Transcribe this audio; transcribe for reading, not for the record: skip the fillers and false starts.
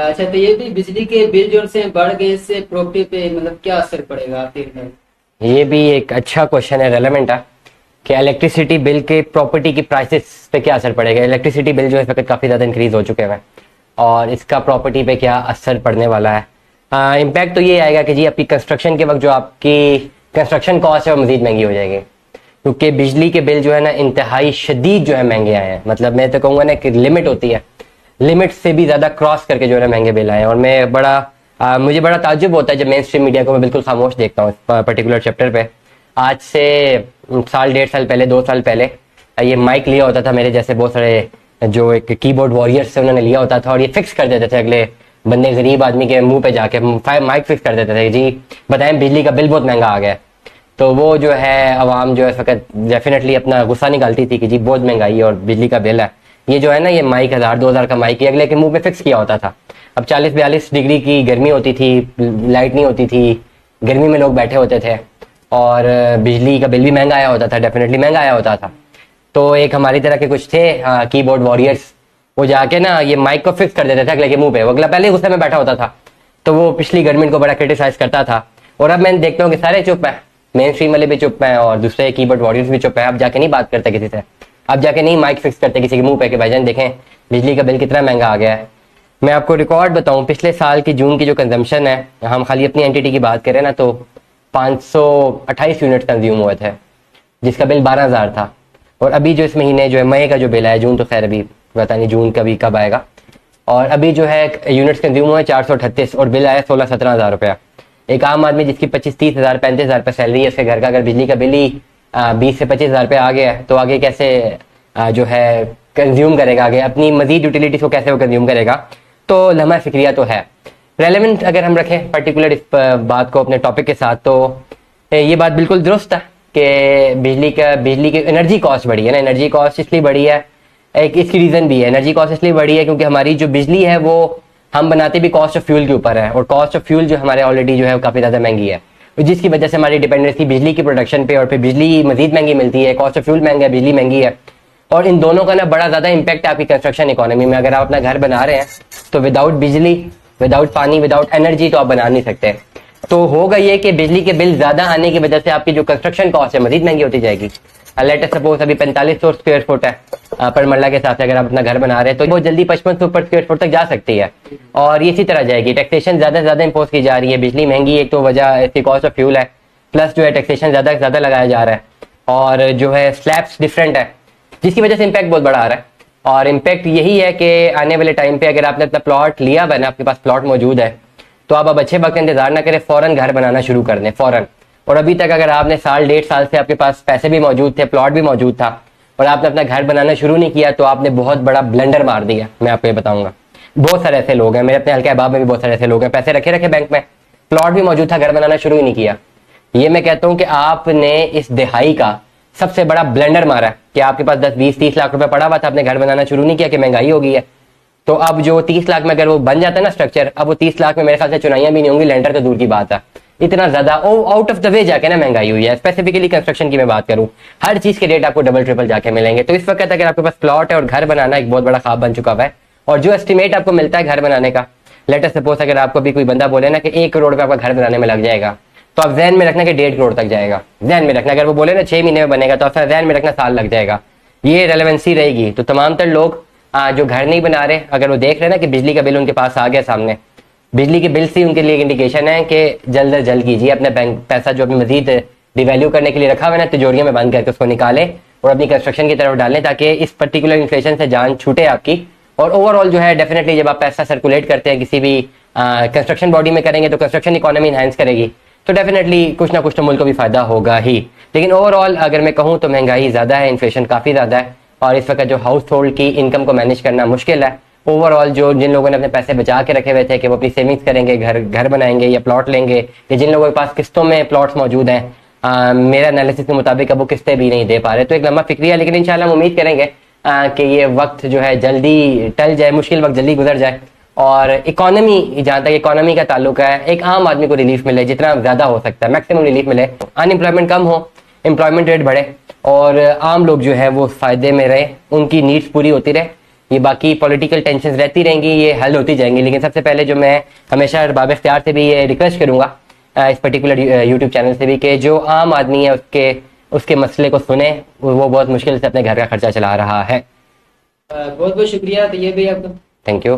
अच्छा, तो ये भी बिजली के बिल जो से बढ़ गए, इससे प्रॉपर्टी पे मतलब क्या असर पड़ेगा आखिर? ये भी एक अच्छा क्वेश्चन है, रेलेवेंट है कि इलेक्ट्रिसिटी बिल के प्रॉपर्टी की प्राइसेस पे क्या असर पड़ेगा। इलेक्ट्रिसिटी बिल जो है इस वक्त काफ़ी ज़्यादा इंक्रीज हो चुके हैं और इसका प्रॉपर्टी पे क्या असर पड़ने वाला है। इम्पैक्ट तो ये आएगा कि जी आपकी कंस्ट्रक्शन के वक्त जो आपकी कंस्ट्रक्शन कॉस्ट है वो मज़ीद महंगी हो जाएगी, क्योंकि बिजली के बिल जो है ना इंतहाई शदीद जो है महंगे आए हैं। मतलब मैं तो कहूँगा ना कि लिमिट होती है, लिमिट से भी ज़्यादा क्रॉस करके जो है ना महंगे बिल आए हैं। और मैं मुझे बड़ा ताज्जुब होता है जब मेन स्ट्रीम मीडिया को मैं बिल्कुल खामोश देखता हूँ इस पर्टिकुलर चैप्टर पे। आज से साल डेढ़ साल पहले, 2 साल पहले ये माइक लिया होता था मेरे जैसे बहुत सारे जो एक कीबोर्ड वॉरियर्स से उन्होंने लिया होता था और ये फिक्स कर देते थे अगले बंदे गरीब आदमी के मुंह पे जाके माइक फिक्स कर देते थे, जी बताएं बिजली का बिल बहुत महंगा आ गया है। तो वो जो है आवाम जो है फकत डेफिनेटली अपना गुस्सा निकालती थी कि जी बहुत महंगाई है और बिजली का बिल है। ये जो है ना ये माइक 1000-2000 का माइक अगले के मुंह पे फिक्स किया होता था। अब 40-42 डिग्री की गर्मी होती थी, लाइट नहीं होती थी, गर्मी में लोग बैठे होते थे और बिजली का बिल भी महंगा आया होता था, डेफिनेटली महंगा आया होता था। तो एक हमारी तरह के कुछ थे कीबोर्ड वॉरियर्स, वो जाके ना ये माइक को फिक्स कर देते थे अगले के मुंह पे। वो अगला पहले ही गुस्से में बैठा होता था तो वो पिछली गवर्नमेंट को बड़ा क्रिटिसाइज करता था। और अब मैं देखता हूँ कि सारे चुप हैं, मेन स्ट्रीम वाले भी चुप हैं और दूसरे कीबोर्ड वॉरियर्स भी चुप हैं। अब जाके नहीं बात करते किसी से, अब जाके नहीं माइक फिक्स करते किसी के मुंह पे कि भाईजान देखें बिजली का बिल कितना महंगा आ गया है। मैं आपको रिकॉर्ड बताऊं, पिछले साल की जून की जो कंजम्पशन है, हम खाली अपनी एंटिटी की बात करें ना तो 528 यूनिट कंज्यूम हुए थे जिसका बिल 12,000 था। और अभी जो इस महीने जो है मई का जो बिल है, जून तो खैर अभी पता नहीं जून कभी कब आएगा, और अभी जो है यूनिट्स कंज्यूम हुए 438 और बिल आया 16-17 हज़ार रुपया। एक आम आदमी जिसकी 25-30 हज़ार 35 हज़ार रुपये सैलरी है उसके घर का, अगर बिजली का बिल ही 20 से 25 हज़ार रुपये आ गया है तो आगे कैसे जो है कंज्यूम करेगा, आगे अपनी मजीद यूटिलिटीज को कैसे वो कंज्यूम करेगा। तो लम्हा फिक्रिया तो है। रेलेवेंट अगर हम रखें पर्टिकुलर इस बात को अपने टॉपिक के साथ तो ये बात बिल्कुल दुरुस्त है कि बिजली की एनर्जी कॉस्ट बढ़ी है ना। एनर्जी कॉस्ट इसलिए बढ़ी है, एक इसकी रीज़न भी है। एनर्जी कॉस्ट इसलिए बढ़ी है क्योंकि हमारी जो बिजली है वो हम बनाते भी कॉस्ट ऑफ फ्यूल के ऊपर है और कॉस्ट ऑफ फ्यूल जो हमारे ऑलरेडी जो है वो काफ़ी ज़्यादा महंगी है, जिसकी वजह से हमारी डिपेंडेंसी बिजली की प्रोडक्शन पे और फिर बिजली मजीद महंगी मिलती है। कॉस्ट ऑफ फ्यूल महंगा है, बिजली महंगी है और इन दोनों का ना बड़ा ज़्यादा इंपैक्ट है आपकी कंस्ट्रक्शन इकोनॉमी में। अगर आप अपना घर बना रहे हैं तो विदाउट बिजली, विदाउट पानी, विदाउट एनर्जी तो आप बना नहीं सकते। तो होगा ये कि बिजली के बिल ज़्यादा आने की वजह से आपकी जो कंस्ट्रक्शन कॉस्ट है मजीद महंगी होती जाएगी। लेट अस सपोज अभी 4500 स्क्वायर फुट है पर मरला के हिसाब से अगर आप अपना घर बना रहे हैं तो बहुत जल्दी 5500 पर स्क्वायर फुट तक जा सकती है और इसी तरह जाएगी। टैक्सेशन ज़्यादा से ज़्यादा इम्पोज की जा रही है, बिजली महंगी एक तो वजह इसकी कॉस्ट ऑफ फ्यूल है, प्लस जो है टैक्सेशन ज़्यादा से ज़्यादा लगाया जा रहा है और जो है स्लैब्स डिफरेंट है जिसकी वजह से इम्पैक्ट बहुत बड़ा आ रहा है। और इम्पैक्ट यही है कि आने वाले टाइम पे अगर आपने अपना प्लॉट लिया हुआ है ना, आपके पास प्लॉट मौजूद है तो आप अब अच्छे वक्त इंतजार ना करें, फौरन घर बनाना शुरू कर दें फौरन। और अभी तक अगर आपने साल डेढ़ साल से आपके पास पैसे भी मौजूद थे, प्लॉट भी मौजूद था और आपने अपना घर बनाना शुरू नहीं किया तो आपने बहुत बड़ा ब्लंडर मार दिया। मैं आपको ये बताऊंगा, बहुत सारे ऐसे लोग हैं, मेरे अपने हल्के अहबाब में भी बहुत सारे ऐसे लोग हैं, पैसे रखे रखे बैंक में, प्लॉट भी मौजूद था, घर बनाना शुरू ही नहीं किया। ये मैं कहता हूँ कि आपने इस दिहाई का सबसे बड़ा ब्लंडर मारा है कि आपके पास 10-20-30 लाख रुपए पड़ा हुआ था, आपने घर बनाना शुरू नहीं किया कि महंगाई हो गई है। तो अब जो 30 लाख में अगर वो बन जाता है ना स्ट्रक्चर, अब वो 30 लाख में मेरे ख्याल से चुनाइयां भी नहीं होंगी, लेंटर तो दूर की बात है। इतना ज्यादा आउट ऑफ द वे जाके ना महंगाई हुई है। स्पेसिफिकली कंस्ट्रक्शन की मैं बात करूं, हर चीज के रेट आपको डबल ट्रिपल जाके मिलेंगे। तो इस वक्त अगर आपके पास प्लॉट है और घर बनाना एक बहुत बड़ा ख्वाब बन चुका हुआ है और जो एस्टिमेट आपको मिलता है घर बनाने का, लेट अस सपोज अगर आपको भी कोई बंदा बोले ना कि 1 करोड़ रुपए आपका घर बनाने में लग जाएगा तो आप जहन में रखना कि 1.5 करोड़ तक जाएगा। जहन में रखना, अगर वो बोले ना 6 महीने में बनेगा तो आप जहन में रखना साल लग जाएगा। ये रेलेवेंसी रहेगी। तो तमाम तर लोग जो घर नहीं बना रहे, अगर वो देख रहे हैं ना कि बिजली का बिल उनके पास आ गया सामने, बिजली के बिल से उनके लिए एक इंडिकेशन है कि जल्द से जल्द कीजिए अपने बैंक पैसा जो अपनी मजीद डिवैल्यू करने के लिए रखा हुआ है ना तिजोरियों में बंद करके उसको निकालें और अपनी कंस्ट्रक्शन की तरफ डालें ताकि इस पर्टिकुलर इन्फ्लेशन से जान छूटे आपकी। और ओवरऑल जो है डेफिनेटली जब आप पैसा सर्कुलेट करते हैं किसी भी कंस्ट्रक्शन बॉडी में करेंगे तो कंस्ट्रक्शन इकोनॉमी इनहेंस करेगी तो डेफिनेटली कुछ ना कुछ तो मुल्क को भी फायदा होगा ही। लेकिन ओवरऑल अगर मैं कहूँ तो महंगाई ज़्यादा है, इन्फ्लेशन काफ़ी ज़्यादा है और इस वक्त जो हाउस होल्ड की इनकम को मैनेज करना मुश्किल है। ओवरऑल जो जिन लोगों ने अपने पैसे बचा के रखे हुए थे कि वो अपनी सेविंग्स करेंगे, घर बनाएंगे या प्लॉट लेंगे, या जिन लोगों के पास किस्तों में प्लॉट्स मौजूद हैं, मेरा एनालिसिस के मुताबिक अब वो किस्तें भी नहीं दे पा रहे। तो एक लंबा फिक्रिया, लेकिन इंशाल्लाह हम उम्मीद करेंगे कि ये वक्त जो है जल्दी टल जाए, मुश्किल वक्त जल्दी गुजर जाए और इकोनॉमी, जहाँ तक इकोनॉमी का ताल्लुक है, एक आम आदमी को रिलीफ मिले, जितना ज़्यादा हो सकता है मैक्सिमम रिलीफ मिले, अनएम्प्लॉयमेंट कम हो, एम्प्लॉयमेंट रेट बढ़े और आम लोग जो है वो फायदे में रहे, उनकी नीड्स पूरी होती रहे। ये बाकी पॉलिटिकल टेंशन रहती रहेंगी, ये हल होती जाएंगी, लेकिन सबसे पहले जो मैं हमेशा बाब इख्तियार से भी ये रिक्वेस्ट करूंगा इस पर्टिकुलर यूट्यूब चैनल से भी कि जो आम आदमी है उसके मसले को सुने, वो बहुत मुश्किल से अपने घर का खर्चा चला रहा है। बहुत बहुत शुक्रिया तैयब भाई आपका। Thank you.